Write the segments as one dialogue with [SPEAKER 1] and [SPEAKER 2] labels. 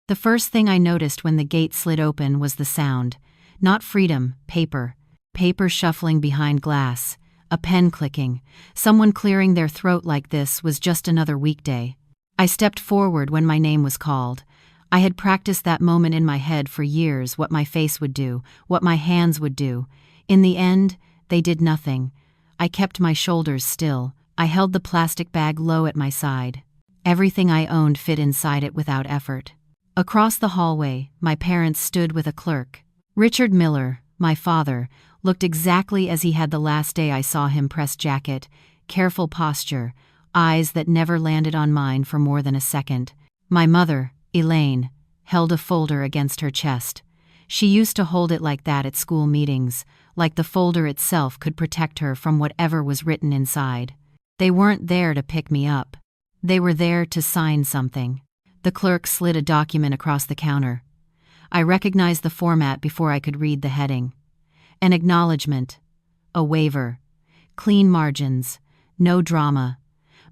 [SPEAKER 1] The first thing I noticed when the gate slid open was the sound. Not freedom, paper. Paper shuffling behind glass. A pen clicking. Someone clearing their throat like this was just another weekday. I stepped forward when my name was called. I had practiced that moment in my head for years, what my face would do, what my hands would do. In the end, they did nothing. I kept my shoulders still. I held the plastic bag low at my side. Everything I owned fit inside it without effort. Across the hallway, my parents stood with a clerk. Richard Miller, my father, looked exactly as he had the last day I saw him. Pressed jacket, careful posture, eyes that never landed on mine for more than a second. My mother, Elaine, held a folder against her chest. She used to hold it like that at school meetings, like the folder itself could protect her from whatever was written inside. They weren't there to pick me up. They were there to sign something. The clerk slid a document across the counter. I recognized the format before I could read the heading. An acknowledgement. A waiver. Clean margins. No drama.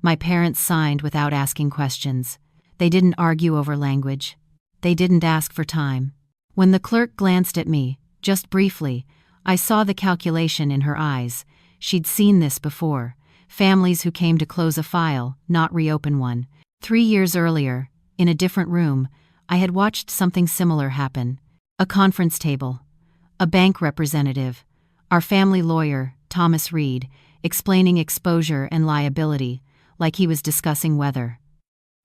[SPEAKER 1] My parents signed without asking questions. They didn't argue over language. They didn't ask for time. When the clerk glanced at me, just briefly, I saw the calculation in her eyes. She'd seen this before. Families who came to close a file, not reopen one. 3 years earlier, in a different room, I had watched something similar happen. A conference table. A bank representative. Our family lawyer, Thomas Reed, explaining exposure and liability, like he was discussing weather.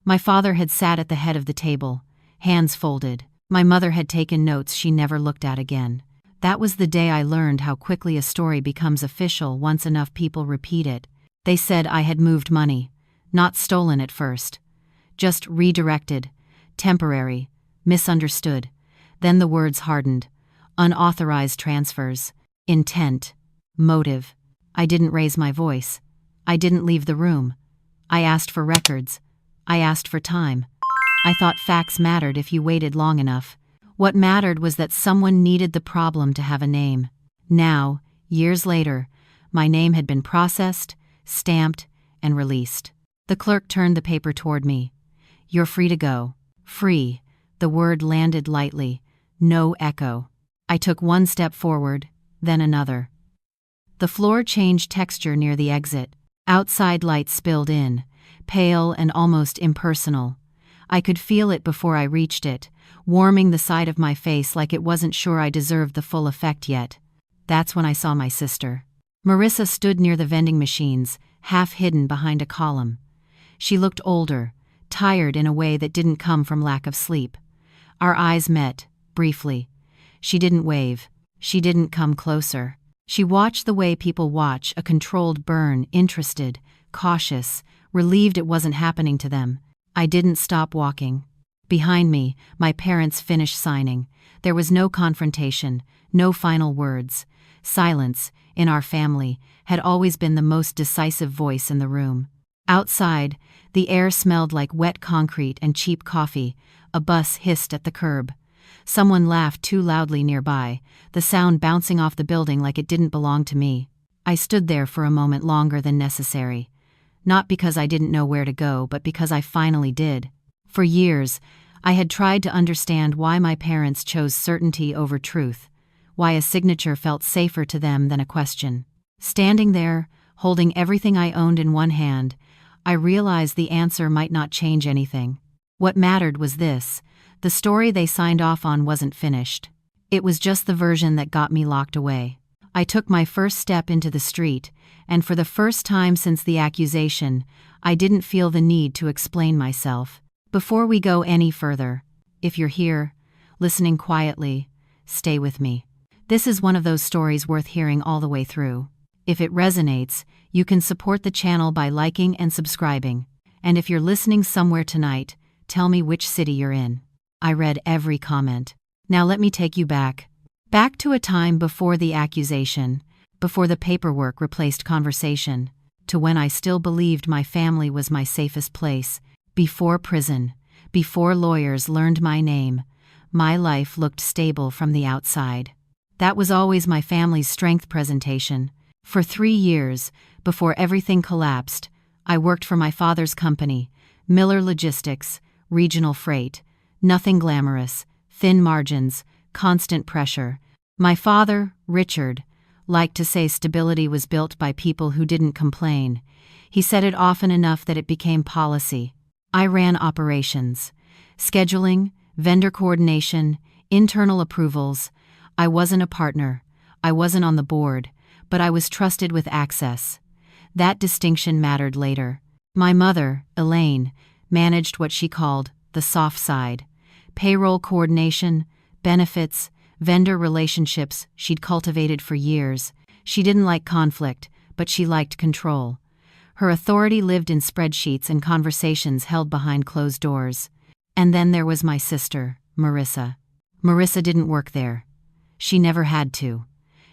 [SPEAKER 1] My father had sat at the head of the table, hands folded. My mother had taken notes she never looked at again. That was the day I learned how quickly a story becomes official once enough people repeat it. They said I had moved money. Not stolen at first. Just redirected. Temporary. Misunderstood. Then the words hardened. Unauthorized transfers. Intent. Motive. I didn't raise my voice. I didn't leave the room. I asked for records. I asked for time. I thought facts mattered if you waited long enough. What mattered was that someone needed the problem to have a name. Now, years later, my name had been processed, stamped, and released. The clerk turned the paper toward me. You're free to go. Free. The word landed lightly. No echo. I took one step forward, then another. The floor changed texture near the exit. Outside light spilled in, pale and almost impersonal. I could feel it before I reached it, warming the side of my face like it wasn't sure I deserved the full effect yet. That's when I saw my sister. Marissa stood near the vending machines, half hidden behind a column. She looked older, tired in a way that didn't come from lack of sleep. Our eyes met, briefly. She didn't wave. She didn't come closer. She watched the way people watch a controlled burn, interested, cautious, relieved it wasn't happening to them. I didn't stop walking. Behind me, my parents finished signing. There was no confrontation, no final words. Silence, in our family, had always been the most decisive voice in the room. Outside, the air smelled like wet concrete and cheap coffee. A bus hissed at the curb. Someone laughed too loudly nearby, the sound bouncing off the building like it didn't belong to me. I stood there for a moment longer than necessary. Not because I didn't know where to go, but because I finally did. For years, I had tried to understand why my parents chose certainty over truth, why a signature felt safer to them than a question. Standing there, holding everything I owned in one hand, I realized the answer might not change anything. What mattered was this: the story they signed off on wasn't finished. It was just the version that got me locked away. I took my first step into the street, and for the first time since the accusation, I didn't feel the need to explain myself. Before we go any further, if you're here, listening quietly, stay with me. This is one of those stories worth hearing all the way through. If it resonates, you can support the channel by liking and subscribing. And if you're listening somewhere tonight, tell me which city you're in. I read every comment. Now let me take you back. Back to a time before the accusation, before the paperwork replaced conversation, to when I still believed my family was my safest place, before prison, before lawyers learned my name. My life looked stable from the outside. That was always my family's strength presentation. For 3 years, before everything collapsed, I worked for my father's company, Miller Logistics, Regional Freight. Nothing glamorous, thin margins, constant pressure. My father, Richard, liked to say stability was built by people who didn't complain. He said it often enough that it became policy. I ran operations, scheduling, vendor coordination, internal approvals. I wasn't a partner. I wasn't on the board, but I was trusted with access. That distinction mattered later. My mother, Elaine, managed what she called the soft side. Payroll coordination, benefits, vendor relationships she'd cultivated for years. She didn't like conflict, but she liked control. Her authority lived in spreadsheets and conversations held behind closed doors. And then there was my sister, Marissa. Marissa didn't work there. She never had to.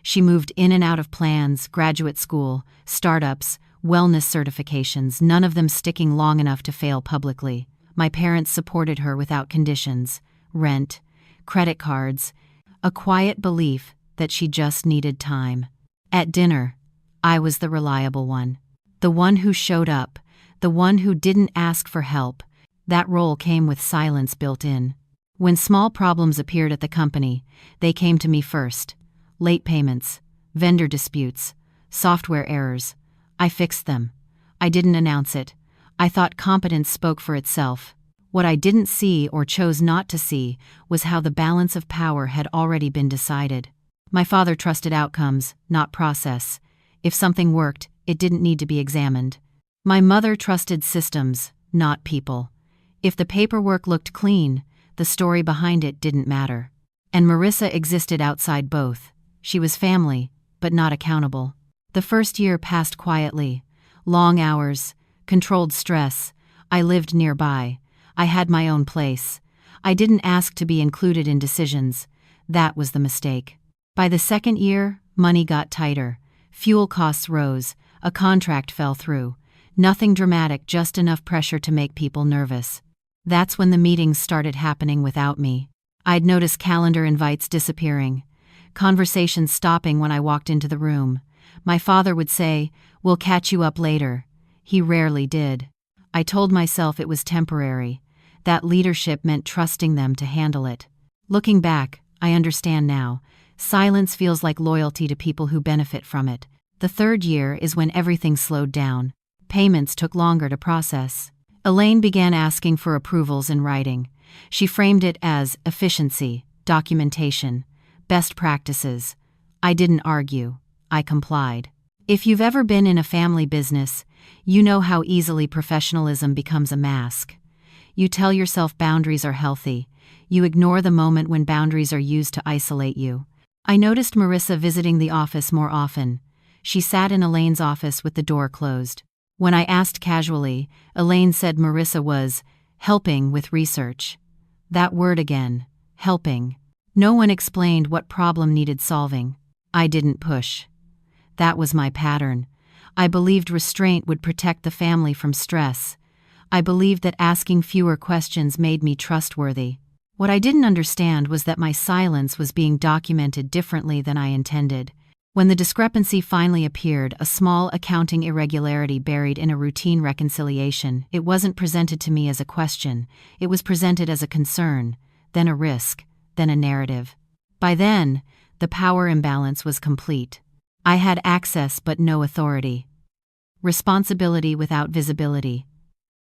[SPEAKER 1] She moved in and out of plans, graduate school, startups, wellness certifications, none of them sticking long enough to fail publicly. My parents supported her without conditions, rent, credit cards, a quiet belief that she just needed time. At dinner, I was the reliable one. The one who showed up, the one who didn't ask for help. That role came with silence built in. When small problems appeared at the company, they came to me first. Late payments, vendor disputes, software errors. I fixed them. I didn't announce it. I thought competence spoke for itself. What I didn't see or chose not to see was how the balance of power had already been decided. My father trusted outcomes, not process. If something worked, it didn't need to be examined. My mother trusted systems, not people. If the paperwork looked clean, the story behind it didn't matter. And Marissa existed outside both. She was family, but not accountable. The first year passed quietly. Long hours, controlled stress. I lived nearby. I had my own place. I didn't ask to be included in decisions. That was the mistake. By the second year, money got tighter. Fuel costs rose. A contract fell through. Nothing dramatic, just enough pressure to make people nervous. That's when the meetings started happening without me. I'd notice calendar invites disappearing. Conversations stopping when I walked into the room. My father would say, "We'll catch you up later." He rarely did. I told myself it was temporary. That leadership meant trusting them to handle it. Looking back, I understand now. Silence feels like loyalty to people who benefit from it. The third year is when everything slowed down. Payments took longer to process. Elaine began asking for approvals in writing. She framed it as efficiency, documentation, best practices. I didn't argue. I complied. If you've ever been in a family business, you know how easily professionalism becomes a mask. You tell yourself boundaries are healthy. You ignore the moment when boundaries are used to isolate you. I noticed Marissa visiting the office more often. She sat in Elaine's office with the door closed. When I asked casually, Elaine said Marissa was helping with research. That word again, helping. No one explained what problem needed solving. I didn't push. That was my pattern. I believed restraint would protect the family from stress. I believed that asking fewer questions made me trustworthy. What I didn't understand was that my silence was being documented differently than I intended. When the discrepancy finally appeared, a small accounting irregularity buried in a routine reconciliation, it wasn't presented to me as a question. It was presented as a concern, then a risk, then a narrative. By then, the power imbalance was complete. I had access but no authority. Responsibility without visibility.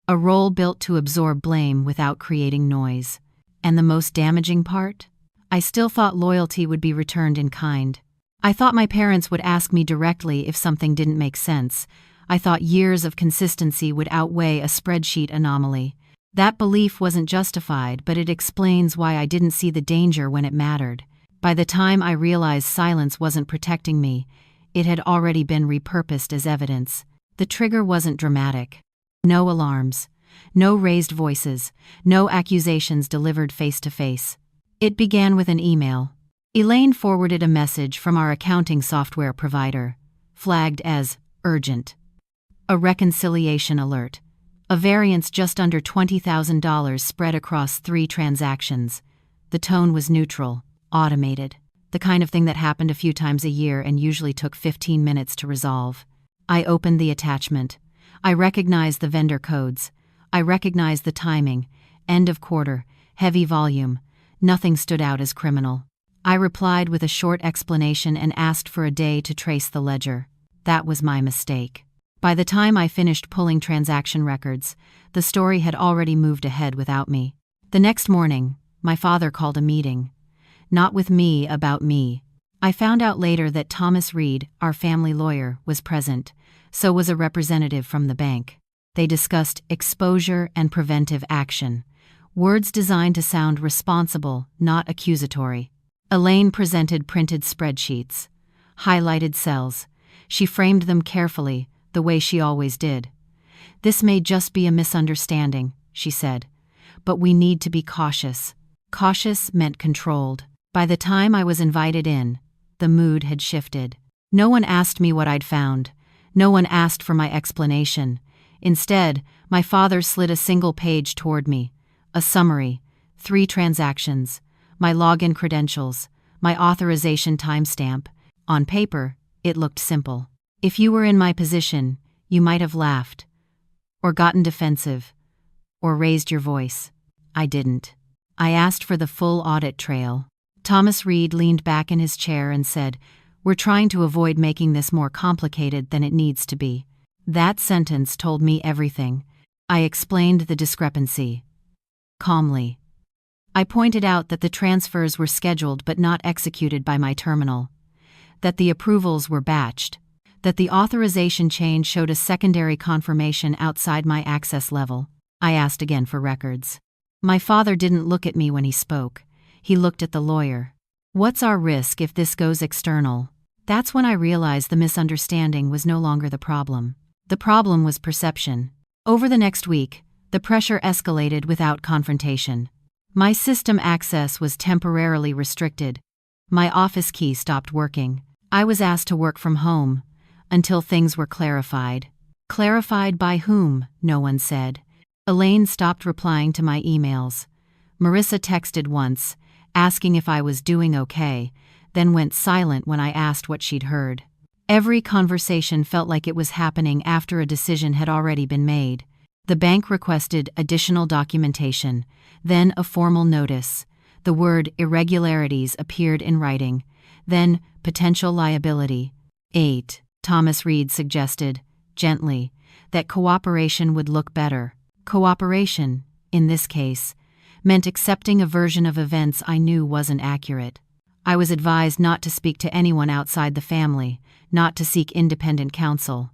[SPEAKER 1] A role built to absorb blame without creating noise. And the most damaging part? I still thought loyalty would be returned in kind. I thought my parents would ask me directly if something didn't make sense. I thought years of consistency would outweigh a spreadsheet anomaly. That belief wasn't justified, but it explains why I didn't see the danger when it mattered. By the time I realized silence wasn't protecting me, it had already been repurposed as evidence. The trigger wasn't dramatic. No alarms. No raised voices. No accusations delivered face to face. It began with an email. Elaine forwarded a message from our accounting software provider, flagged as urgent. A reconciliation alert. A variance just under $20,000 spread across 3 transactions. The tone was neutral, automated. The kind of thing that happened a few times a year and usually took 15 minutes to resolve. I opened the attachment. I recognized the vendor codes. I recognized the timing. End of quarter. heavy volume. Nothing stood out as criminal. I replied with a short explanation and asked for a day to trace the ledger. That was my mistake. By the time I finished pulling transaction records, the story had already moved ahead without me. The next morning, my father called a meeting. Not with me, about me. I found out later that Thomas Reed, our family lawyer, was present. So was a representative from the bank. They discussed exposure and preventive action. Words designed to sound responsible, not accusatory. Elaine presented printed spreadsheets. Highlighted cells. She framed them carefully, the way she always did. "This may just be a misunderstanding," she said. "But we need to be cautious." Cautious meant controlled. By the time I was invited in, the mood had shifted. No one asked me what I'd found. No one asked for my explanation. Instead, my father slid a single page toward me. A summary, 3 transactions, my login credentials, my authorization timestamp. On paper, it looked simple. If you were in my position, you might have laughed, or gotten defensive, or raised your voice. I didn't. I asked for the full audit trail. Thomas Reed leaned back in his chair and said, "We're trying to avoid making this more complicated than it needs to be." That sentence told me everything. I explained the discrepancy. Calmly. I pointed out that the transfers were scheduled but not executed by my terminal. That the approvals were batched. That the authorization chain showed a secondary confirmation outside my access level. I asked again for records. My father didn't look at me when he spoke. He looked at the lawyer. "What's our risk if this goes external?" That's when I realized the misunderstanding was no longer the problem. The problem was perception. Over the next week, the pressure escalated without confrontation. My system access was temporarily restricted. My office key stopped working. I was asked to work from home, until things were clarified. Clarified by whom? No one said. Elaine stopped replying to my emails. Marissa texted once, asking if I was doing okay, then went silent when I asked what she'd heard. Every conversation felt like it was happening after a decision had already been made. The bank requested additional documentation, then a formal notice. The word irregularities appeared in writing, then potential liability. 8. Thomas Reed suggested, gently, that cooperation would look better. Cooperation, in this case, meant accepting a version of events I knew wasn't accurate. I was advised not to speak to anyone outside the family, not to seek independent counsel.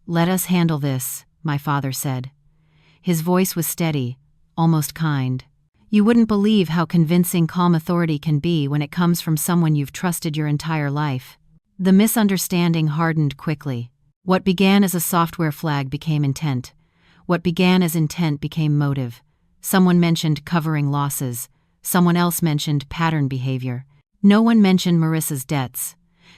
[SPEAKER 1] "Let us handle this," my father said. His voice was steady, almost kind. You wouldn't believe how convincing calm authority can be when it comes from someone you've trusted your entire life. The misunderstanding hardened quickly. What began as a software flag became intent. What began as intent became motive. Someone mentioned covering losses. Someone else mentioned pattern behavior. No one mentioned Marissa's debts.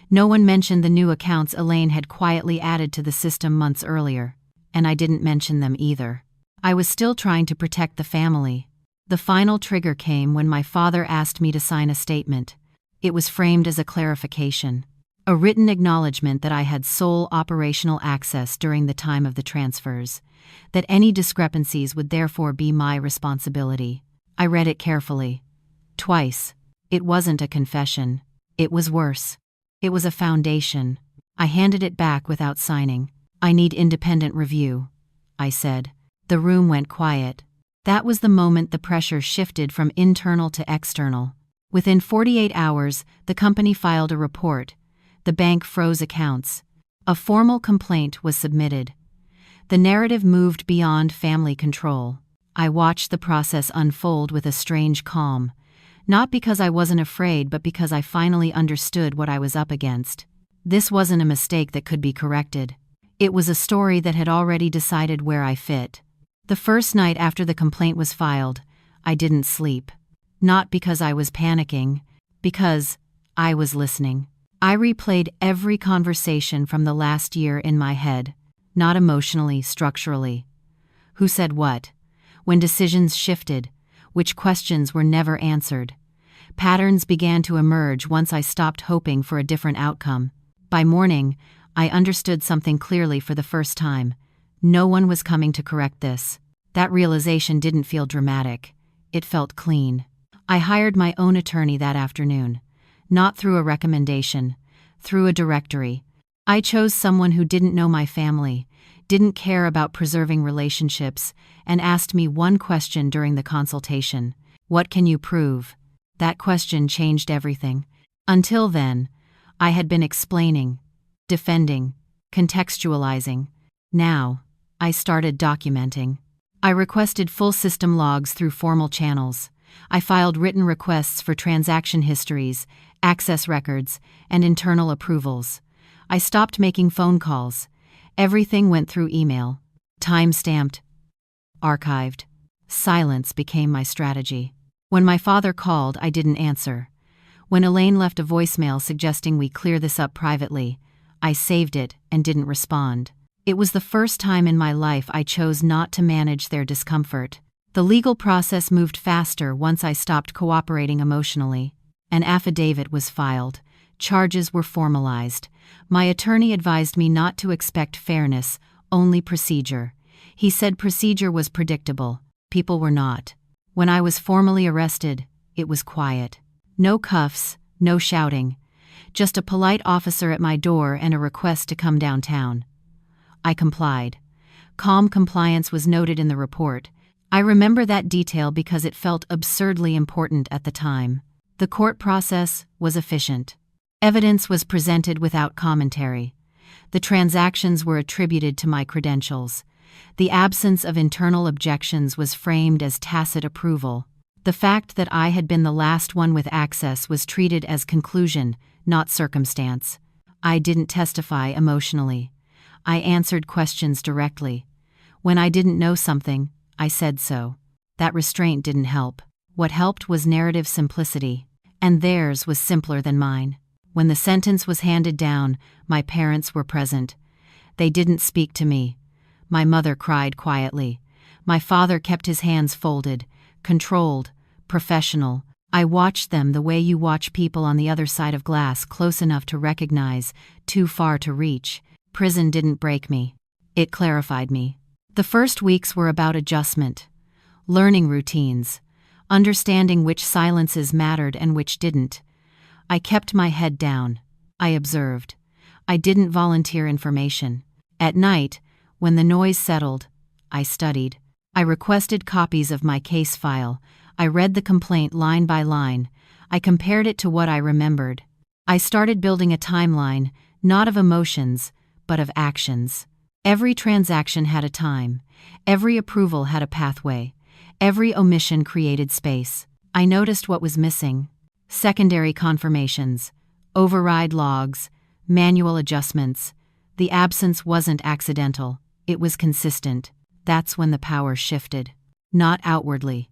[SPEAKER 1] No one mentioned the new accounts Elaine had quietly added to the system months earlier. And I didn't mention them either. I was still trying to protect the family. The final trigger came when my father asked me to sign a statement. It was framed as a clarification. A written acknowledgement that I had sole operational access during the time of the transfers. That any discrepancies would therefore be my responsibility. I read it carefully. Twice. It wasn't a confession. It was worse. It was a foundation. I handed it back without signing. "I need independent review," I said. The room went quiet. That was the moment the pressure shifted from internal to external. Within 48 hours, the company filed a report. The bank froze accounts. A formal complaint was submitted. The narrative moved beyond family control. I watched the process unfold with a strange calm. Not because I wasn't afraid, but because I finally understood what I was up against. This wasn't a mistake that could be corrected. It was a story that had already decided where I fit. The first night after the complaint was filed, I didn't sleep. Not because I was panicking, because I was listening. I replayed every conversation from the last year in my head, not emotionally, structurally. Who said what? When decisions shifted, which questions were never answered. Patterns began to emerge once I stopped hoping for a different outcome. By morning, I understood something clearly for the first time. No one was coming to correct this. That realization didn't feel dramatic. It felt clean. I hired my own attorney that afternoon. Not through a recommendation, through a directory. I chose someone who didn't know my family, didn't care about preserving relationships, and asked me one question during the consultation. What can you prove? That question changed everything. Until then, I had been explaining, defending, contextualizing. Now, I started documenting. I requested full system logs through formal channels. I filed written requests for transaction histories, access records, and internal approvals. I stopped making phone calls. Everything went through email. Time-stamped. Archived. Silence became my strategy. When my father called, I didn't answer. When Elaine left a voicemail suggesting we clear this up privately, I saved it and didn't respond. It was the first time in my life I chose not to manage their discomfort. The legal process moved faster once I stopped cooperating emotionally. An affidavit was filed. Charges were formalized. My attorney advised me not to expect fairness, only procedure. He said procedure was predictable. People were not. When I was formally arrested, it was quiet. No cuffs, no shouting. Just a polite officer at my door and a request to come downtown. I complied. Calm compliance was noted in the report. I remember that detail because it felt absurdly important at the time. The court process was efficient. Evidence was presented without commentary. The transactions were attributed to my credentials. The absence of internal objections was framed as tacit approval. The fact that I had been the last one with access was treated as conclusion, not circumstance. I didn't testify emotionally. I answered questions directly. When I didn't know something, I said so. That restraint didn't help. What helped was narrative simplicity, and theirs was simpler than mine. When the sentence was handed down, my parents were present. They didn't speak to me. My mother cried quietly. My father kept his hands folded, controlled, professional. I watched them the way you watch people on the other side of glass, close enough to recognize, too far to reach. Prison didn't break me. It clarified me. The first weeks were about adjustment, learning routines, understanding which silences mattered and which didn't. I kept my head down. I observed. I didn't volunteer information. At night, when the noise settled, I studied. I requested copies of my case file. I read the complaint line by line. I compared it to what I remembered. I started building a timeline, not of emotions, but of actions. Every transaction had a time. Every approval had a pathway. Every omission created space. I noticed what was missing. Secondary confirmations, override logs, manual adjustments. The absence wasn't accidental. It was consistent. That's when the power shifted. Not outwardly.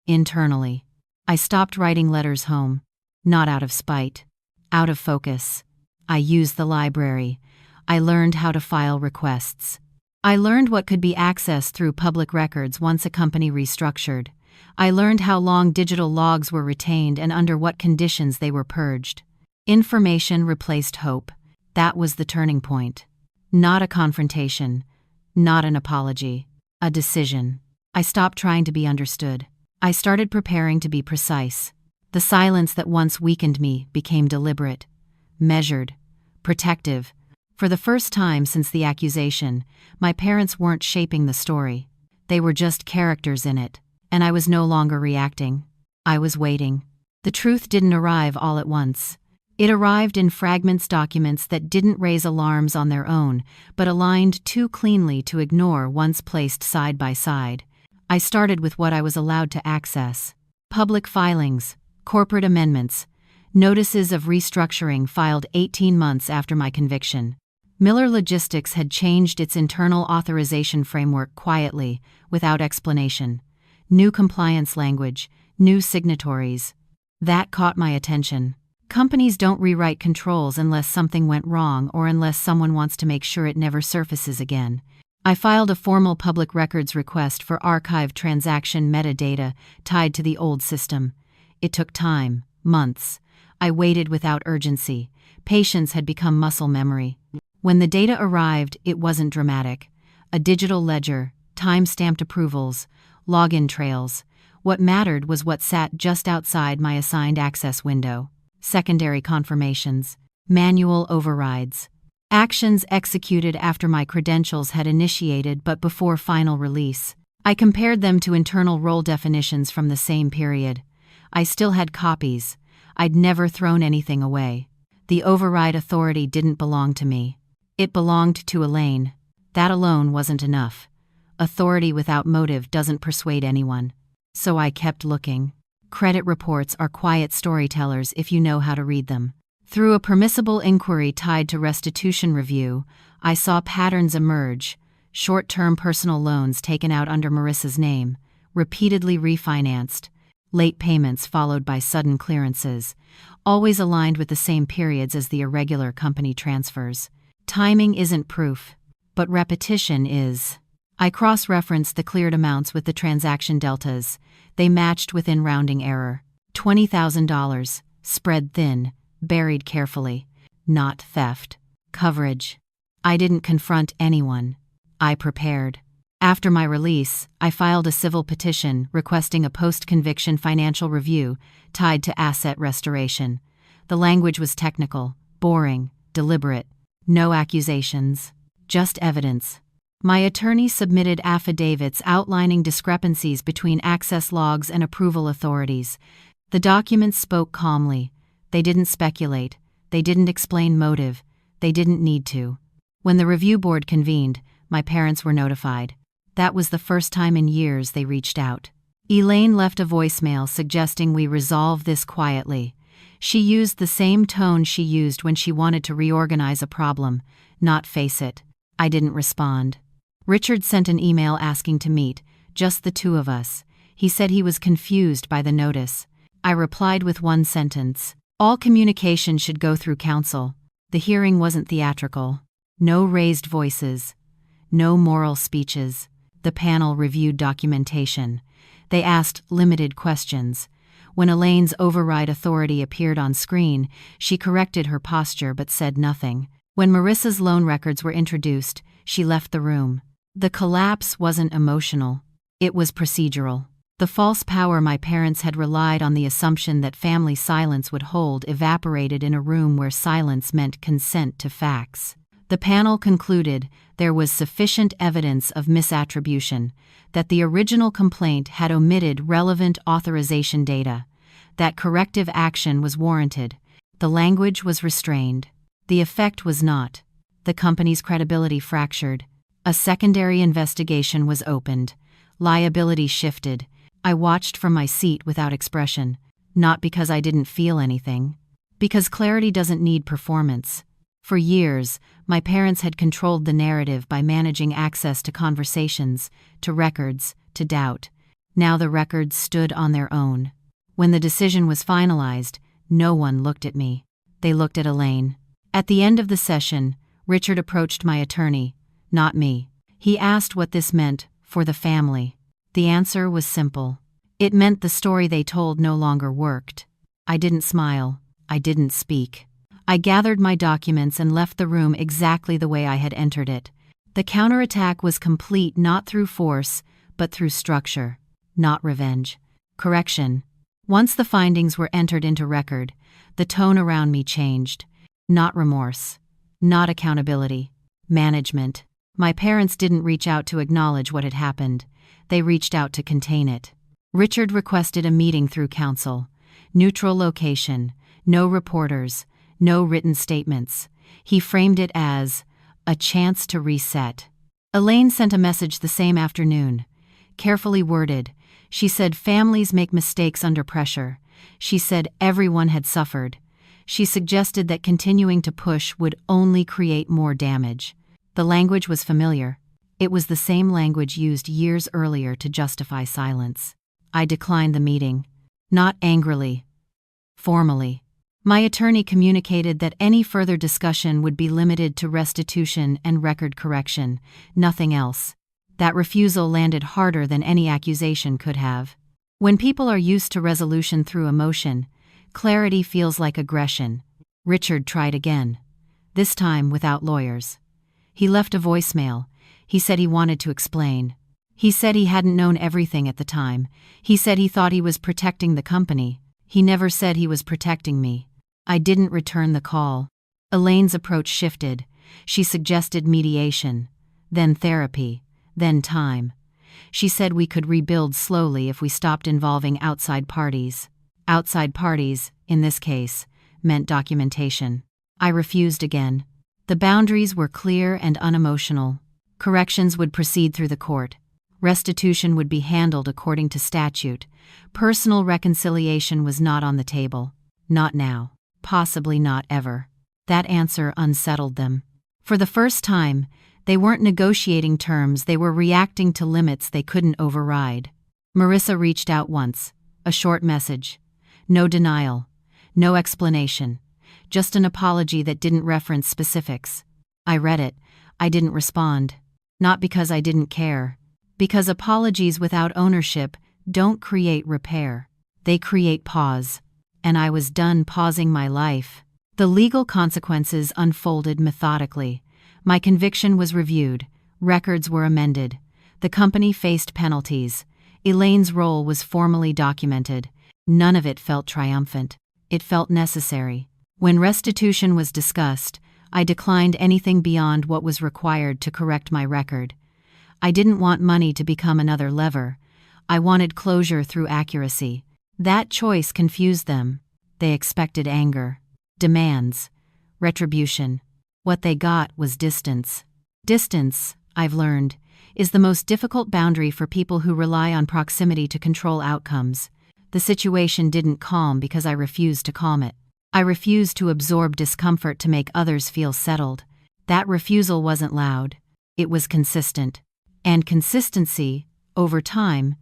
[SPEAKER 1] Internally. I stopped writing letters home. Not out of spite. Out of focus. I used the library. I learned how to file requests. I learned what could be accessed through public records once a company restructured. I learned how long digital logs were retained and under what conditions they were purged. Information replaced hope. That was the turning point. Not a confrontation. Not an apology. A decision. I stopped trying to be understood. I started preparing to be precise. The silence that once weakened me became deliberate, measured, protective. For the first time since the accusation, my parents weren't shaping the story. They were just characters in it, and I was no longer reacting. I was waiting. The truth didn't arrive all at once. It arrived in fragments, documents that didn't raise alarms on their own, but aligned too cleanly to ignore once placed side by side. I started with what I was allowed to access. Public filings, corporate amendments, notices of restructuring filed 18 months after my conviction. Miller Logistics had changed its internal authorization framework quietly, without explanation. New compliance language, new signatories. That caught my attention. Companies don't rewrite controls unless something went wrong or unless someone wants to make sure it never surfaces again. I filed a formal public records request for archived transaction metadata tied to the old system. It took time, months. I waited without urgency. Patience had become muscle memory. When the data arrived, it wasn't dramatic. A digital ledger, time-stamped approvals, login trails. What mattered was what sat just outside my assigned access window. Secondary confirmations. Manual overrides. Actions executed after my credentials had initiated but before final release. I compared them to internal role definitions from the same period. I still had copies. I'd never thrown anything away. The override authority didn't belong to me. It belonged to Elaine. That alone wasn't enough. Authority without motive doesn't persuade anyone. So I kept looking. Credit reports are quiet storytellers if you know how to read them. Through a permissible inquiry tied to restitution review, I saw patterns emerge. Short-term personal loans taken out under Marissa's name, repeatedly refinanced, late payments followed by sudden clearances, always aligned with the same periods as the irregular company transfers. Timing isn't proof, but repetition is. I cross-referenced the cleared amounts with the transaction deltas. They matched within rounding error. $20,000, spread thin, buried carefully. Not theft. Coverage. I didn't confront anyone. I prepared. After my release, I filed a civil petition requesting a post-conviction financial review tied to asset restoration. The language was technical, boring, deliberate. No accusations, just evidence. My attorney submitted affidavits outlining discrepancies between access logs and approval authorities. The documents spoke calmly. They didn't speculate. They didn't explain motive. They didn't need to. When the review board convened, my parents were notified. That was the first time in years they reached out. Elaine left a voicemail suggesting we resolve this quietly. She used the same tone she used when she wanted to reorganize a problem, not face it. I didn't respond. Richard sent an email asking to meet, just the two of us. He said he was confused by the notice. I replied with one sentence. All communication should go through counsel. The hearing wasn't theatrical. No raised voices. No moral speeches. The panel reviewed documentation. They asked limited questions. When Elaine's override authority appeared on screen, she corrected her posture but said nothing. When Marissa's loan records were introduced, she left the room. The collapse wasn't emotional. It was procedural. The false power my parents had relied on the assumption that family silence would hold evaporated in a room where silence meant consent to facts. The panel concluded there was sufficient evidence of misattribution, that the original complaint had omitted relevant authorization data, that corrective action was warranted. The language was restrained. The effect was not. The company's credibility fractured. A secondary investigation was opened. Liability shifted. I watched from my seat without expression, not because I didn't feel anything, because clarity doesn't need performance. For years, my parents had controlled the narrative by managing access to conversations, to records, to doubt. Now the records stood on their own. When the decision was finalized, no one looked at me. They looked at Elaine. At the end of the session, Richard approached my attorney, not me. He asked what this meant for the family. The answer was simple. It meant the story they told no longer worked. I didn't smile. I didn't speak. I gathered my documents and left the room exactly the way I had entered it. The counterattack was complete not through force, but through structure, not revenge. Correction. Once the findings were entered into record, the tone around me changed. Not remorse. Not accountability. Management. My parents didn't reach out to acknowledge what had happened. They reached out to contain it. Richard requested a meeting through counsel. Neutral location. No reporters. No written statements. He framed it as a chance to reset. Elaine sent a message the same afternoon. Carefully worded. She said families make mistakes under pressure. She said everyone had suffered. She suggested that continuing to push would only create more damage. The language was familiar. It was the same language used years earlier to justify silence. I declined the meeting. Not angrily. Formally. My attorney communicated that any further discussion would be limited to restitution and record correction, nothing else. That refusal landed harder than any accusation could have. When people are used to resolution through emotion, clarity feels like aggression. Richard tried again. This time without lawyers. He left a voicemail. He said he wanted to explain. He said he hadn't known everything at the time. He said he thought he was protecting the company. He never said he was protecting me. I didn't return the call. Elaine's approach shifted. She suggested mediation, then therapy, then time. She said we could rebuild slowly if we stopped involving outside parties. Outside parties, in this case, meant documentation. I refused again. The boundaries were clear and unemotional. Corrections would proceed through the court. Restitution would be handled according to statute. Personal reconciliation was not on the table. Not now. Possibly not ever. That answer unsettled them. For the first time, they weren't negotiating terms, they were reacting to limits they couldn't override. Marissa reached out once. A short message. No denial. No explanation. Just an apology that didn't reference specifics. I read it. I didn't respond. Not because I didn't care. Because apologies without ownership don't create repair. They create pause. And I was done pausing my life. The legal consequences unfolded methodically. My conviction was reviewed. Records were amended. The company faced penalties. Elaine's role was formally documented. None of it felt triumphant. It felt necessary. When restitution was discussed, I declined anything beyond what was required to correct my record. I didn't want money to become another lever. I wanted closure through accuracy. That choice confused them. They expected anger, demands, retribution. What they got was distance. Distance, I've learned, is the most difficult boundary for people who rely on proximity to control outcomes. The situation didn't calm because I refused to calm it. I refused to absorb discomfort to make others feel settled. That refusal wasn't loud. It was consistent. And consistency, over time,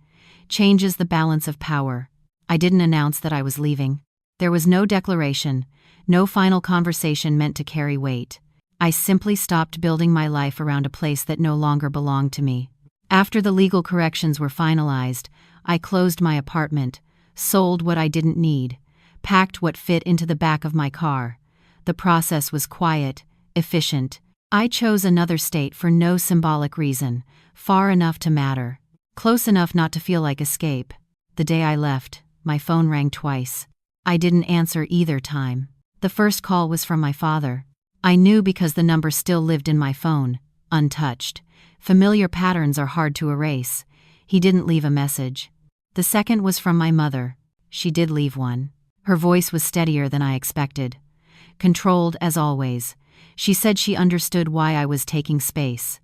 [SPEAKER 1] changes the balance of power. I didn't announce that I was leaving. There was no declaration, no final conversation meant to carry weight. I simply stopped building my life around a place that no longer belonged to me. After the legal corrections were finalized, I closed my apartment, sold what I didn't need, packed what fit into the back of my car. The process was quiet, efficient. I chose another state for no symbolic reason, far enough to matter, close enough not to feel like escape. The day I left, my phone rang twice. I didn't answer either time. The first call was from my father. I knew because the number still lived in my phone, untouched. Familiar patterns are hard to erase. He didn't leave a message. The second was from my mother. She did leave one. Her voice was steadier than I expected. Controlled as always. She said she understood why I was taking space.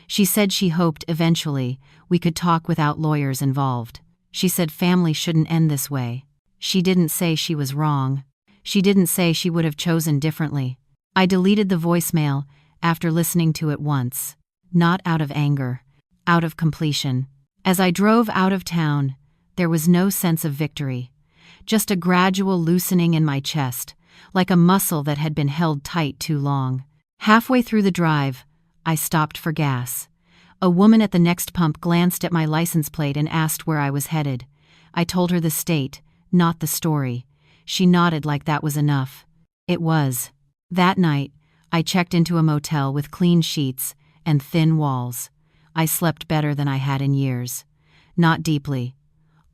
[SPEAKER 1] She said she hoped eventually we could talk without lawyers involved. She said family shouldn't end this way. She didn't say she was wrong. She didn't say she would have chosen differently. I deleted the voicemail after listening to it once. Not out of anger. Out of completion. As I drove out of town, there was no sense of victory. Just a gradual loosening in my chest, like a muscle that had been held tight too long. Halfway through the drive, I stopped for gas. A woman at the next pump glanced at my license plate and asked where I was headed. I told her the state, not the story. She nodded like that was enough. It was. That night, I checked into a motel with clean sheets and thin walls. I slept better than I had in years. Not deeply.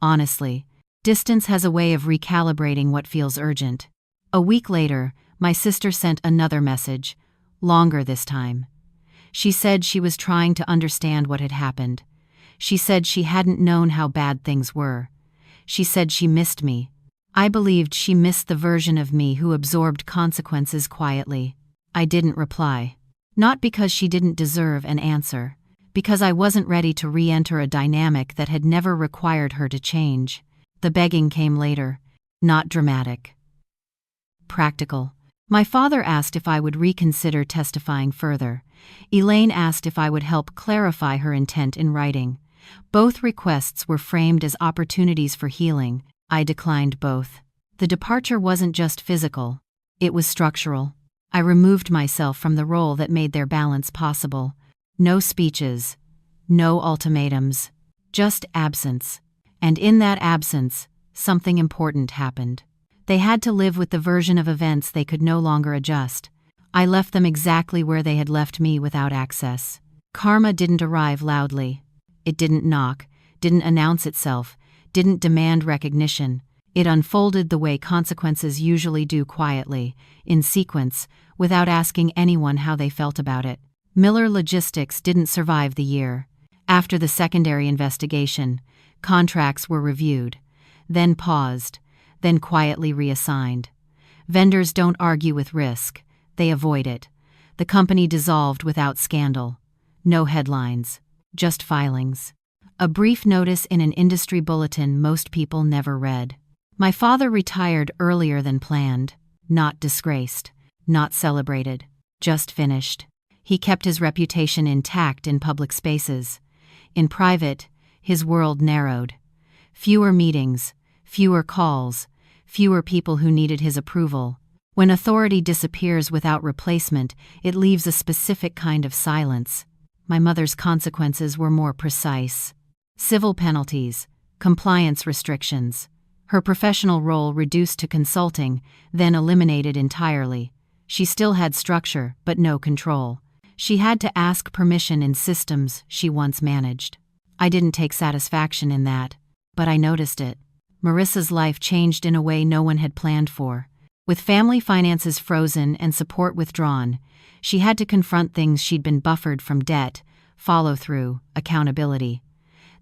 [SPEAKER 1] Honestly, distance has a way of recalibrating what feels urgent. A week later, my sister sent another message, longer this time. She said she was trying to understand what had happened. She said she hadn't known how bad things were. She said she missed me. I believed she missed the version of me who absorbed consequences quietly. I didn't reply. Not because she didn't deserve an answer. Because I wasn't ready to re-enter a dynamic that had never required her to change. The begging came later. Not dramatic. Practical. My father asked if I would reconsider testifying further. Elaine asked if I would help clarify her intent in writing. Both requests were framed as opportunities for healing. I declined both. The departure wasn't just physical. It was structural. I removed myself from the role that made their balance possible. No speeches. No ultimatums. Just absence. And in that absence, something important happened. They had to live with the version of events they could no longer adjust. I left them exactly where they had left me without access. Karma didn't arrive loudly. It didn't knock, didn't announce itself, didn't demand recognition. It unfolded the way consequences usually do, quietly, in sequence, without asking anyone how they felt about it. Miller Logistics didn't survive the year. After the secondary investigation, contracts were reviewed, then paused, then quietly reassigned. Vendors don't argue with risk, they avoid it. The company dissolved without scandal. No headlines, just filings. A brief notice in an industry bulletin most people never read. My father retired earlier than planned, not disgraced, not celebrated, just finished. He kept his reputation intact in public spaces. In private, his world narrowed. Fewer meetings, fewer calls, fewer people who needed his approval. When authority disappears without replacement, it leaves a specific kind of silence. My mother's consequences were more precise. Civil penalties, compliance restrictions. Her professional role reduced to consulting, then eliminated entirely. She still had structure, but no control. She had to ask permission in systems she once managed. I didn't take satisfaction in that, but I noticed it. Marissa's life changed in a way no one had planned for. With family finances frozen and support withdrawn, she had to confront things she'd been buffered from: debt, follow-through, accountability.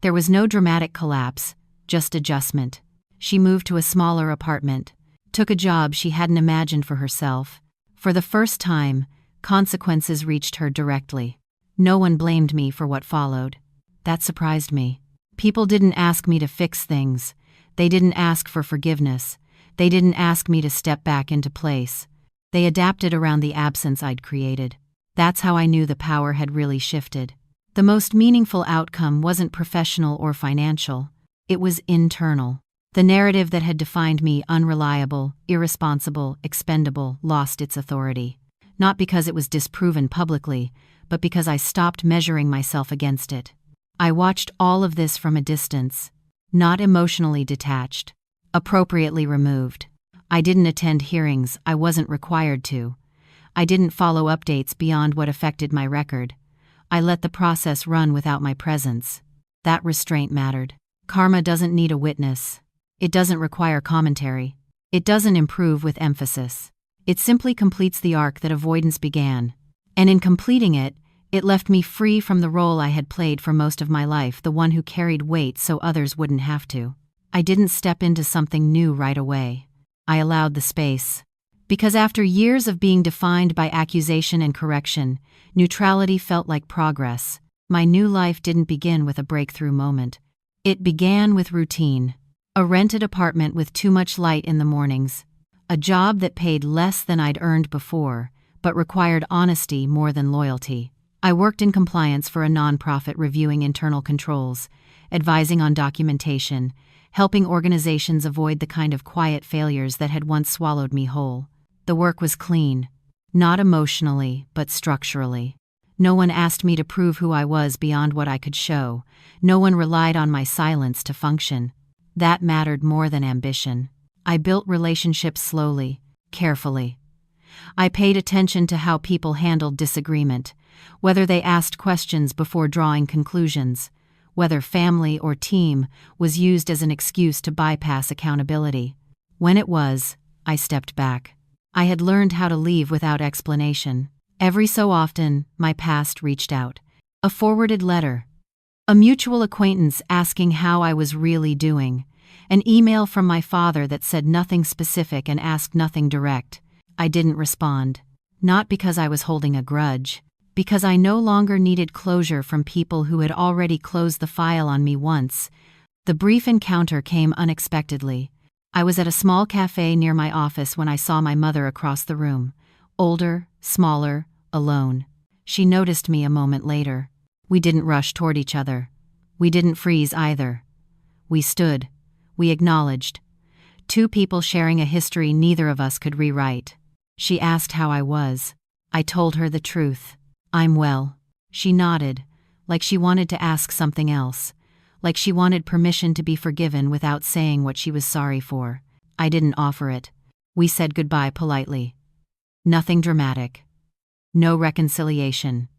[SPEAKER 1] There was no dramatic collapse, just adjustment. She moved to a smaller apartment, took a job she hadn't imagined for herself. For the first time, consequences reached her directly. No one blamed me for what followed. That surprised me. People didn't ask me to fix things. They didn't ask for forgiveness. They didn't ask me to step back into place. They adapted around the absence I'd created. That's how I knew the power had really shifted. The most meaningful outcome wasn't professional or financial. It was internal. The narrative that had defined me, unreliable, irresponsible, expendable, lost its authority. Not because it was disproven publicly, but because I stopped measuring myself against it. I watched all of this from a distance, not emotionally detached, appropriately removed. I didn't attend hearings I wasn't required to. I didn't follow updates beyond what affected my record. I let the process run without my presence. That restraint mattered. Karma doesn't need a witness. It doesn't require commentary. It doesn't improve with emphasis. It simply completes the arc that avoidance began. And in completing it, it left me free from the role I had played for most of my life, the one who carried weight so others wouldn't have to. I didn't step into something new right away. I allowed the space. Because after years of being defined by accusation and correction, neutrality felt like progress. My new life didn't begin with a breakthrough moment. It began with routine. A rented apartment with too much light in the mornings. A job that paid less than I'd earned before, but required honesty more than loyalty. I worked in compliance for a nonprofit, reviewing internal controls, advising on documentation, helping organizations avoid the kind of quiet failures that had once swallowed me whole. The work was clean, not emotionally, but structurally. No one asked me to prove who I was beyond what I could show. No one relied on my silence to function. That mattered more than ambition. I built relationships slowly, carefully. I paid attention to how people handled disagreement, whether they asked questions before drawing conclusions, whether family or team was used as an excuse to bypass accountability. When it was, I stepped back. I had learned how to leave without explanation. Every so often, my past reached out. A forwarded letter. A mutual acquaintance asking how I was really doing. An email from my father that said nothing specific and asked nothing direct. I didn't respond. Not because I was holding a grudge. Because I no longer needed closure from people who had already closed the file on me once. The brief encounter came unexpectedly. I was at a small cafe near my office when I saw my mother across the room. Older, smaller, alone. She noticed me a moment later. We didn't rush toward each other. We didn't freeze either. We stood. We acknowledged. Two people sharing a history neither of us could rewrite. She asked how I was. I told her the truth. I'm well. She nodded, like she wanted to ask something else, like she wanted permission to be forgiven without saying what she was sorry for. I didn't offer it. We said goodbye politely. Nothing dramatic. No reconciliation.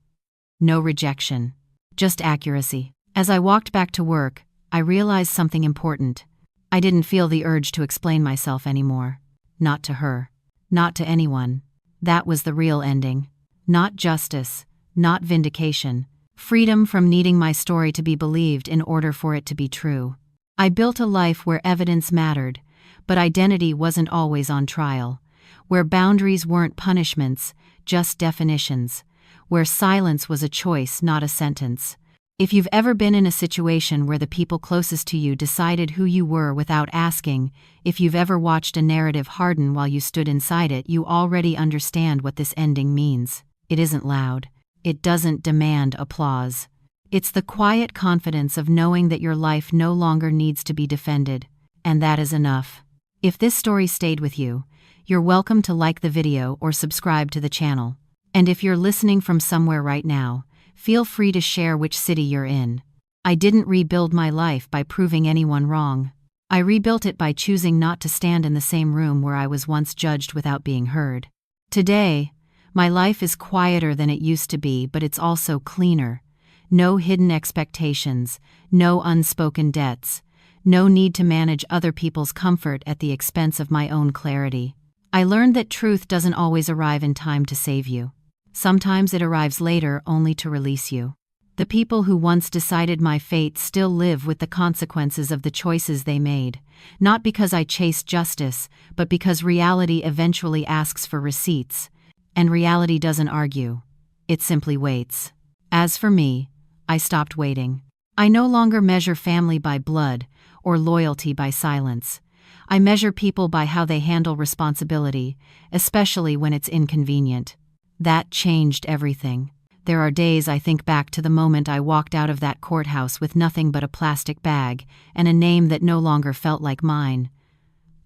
[SPEAKER 1] No rejection. Just accuracy. As I walked back to work, I realized something important. I didn't feel the urge to explain myself anymore. Not to her. Not to anyone. That was the real ending. Not justice. Not vindication. Freedom from needing my story to be believed in order for it to be true. I built a life where evidence mattered, but identity wasn't always on trial. Where boundaries weren't punishments, just definitions. Where silence was a choice, not a sentence. If you've ever been in a situation where the people closest to you decided who you were without asking, if you've ever watched a narrative harden while you stood inside it, you already understand what this ending means. It isn't loud. It doesn't demand applause. It's the quiet confidence of knowing that your life no longer needs to be defended, and that is enough. If this story stayed with you, you're welcome to like the video or subscribe to the channel. And if you're listening from somewhere right now, feel free to share which city you're in. I didn't rebuild my life by proving anyone wrong. I rebuilt it by choosing not to stand in the same room where I was once judged without being heard. Today, my life is quieter than it used to be, but it's also cleaner. No hidden expectations, no unspoken debts, no need to manage other people's comfort at the expense of my own clarity. I learned that truth doesn't always arrive in time to save you. Sometimes it arrives later only to release you. The people who once decided my fate still live with the consequences of the choices they made, not because I chased justice, but because reality eventually asks for receipts. And reality doesn't argue. It simply waits. As for me, I stopped waiting. I no longer measure family by blood or loyalty by silence. I measure people by how they handle responsibility, especially when it's inconvenient. That changed everything. There are days I think back to the moment I walked out of that courthouse with nothing but a plastic bag and a name that no longer felt like mine.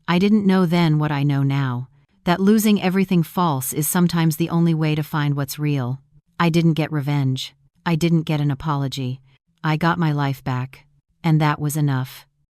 [SPEAKER 1] I didn't know then what I know now, that losing everything false is sometimes the only way to find what's real. I didn't get revenge. I didn't get an apology. I got my life back. And that was enough.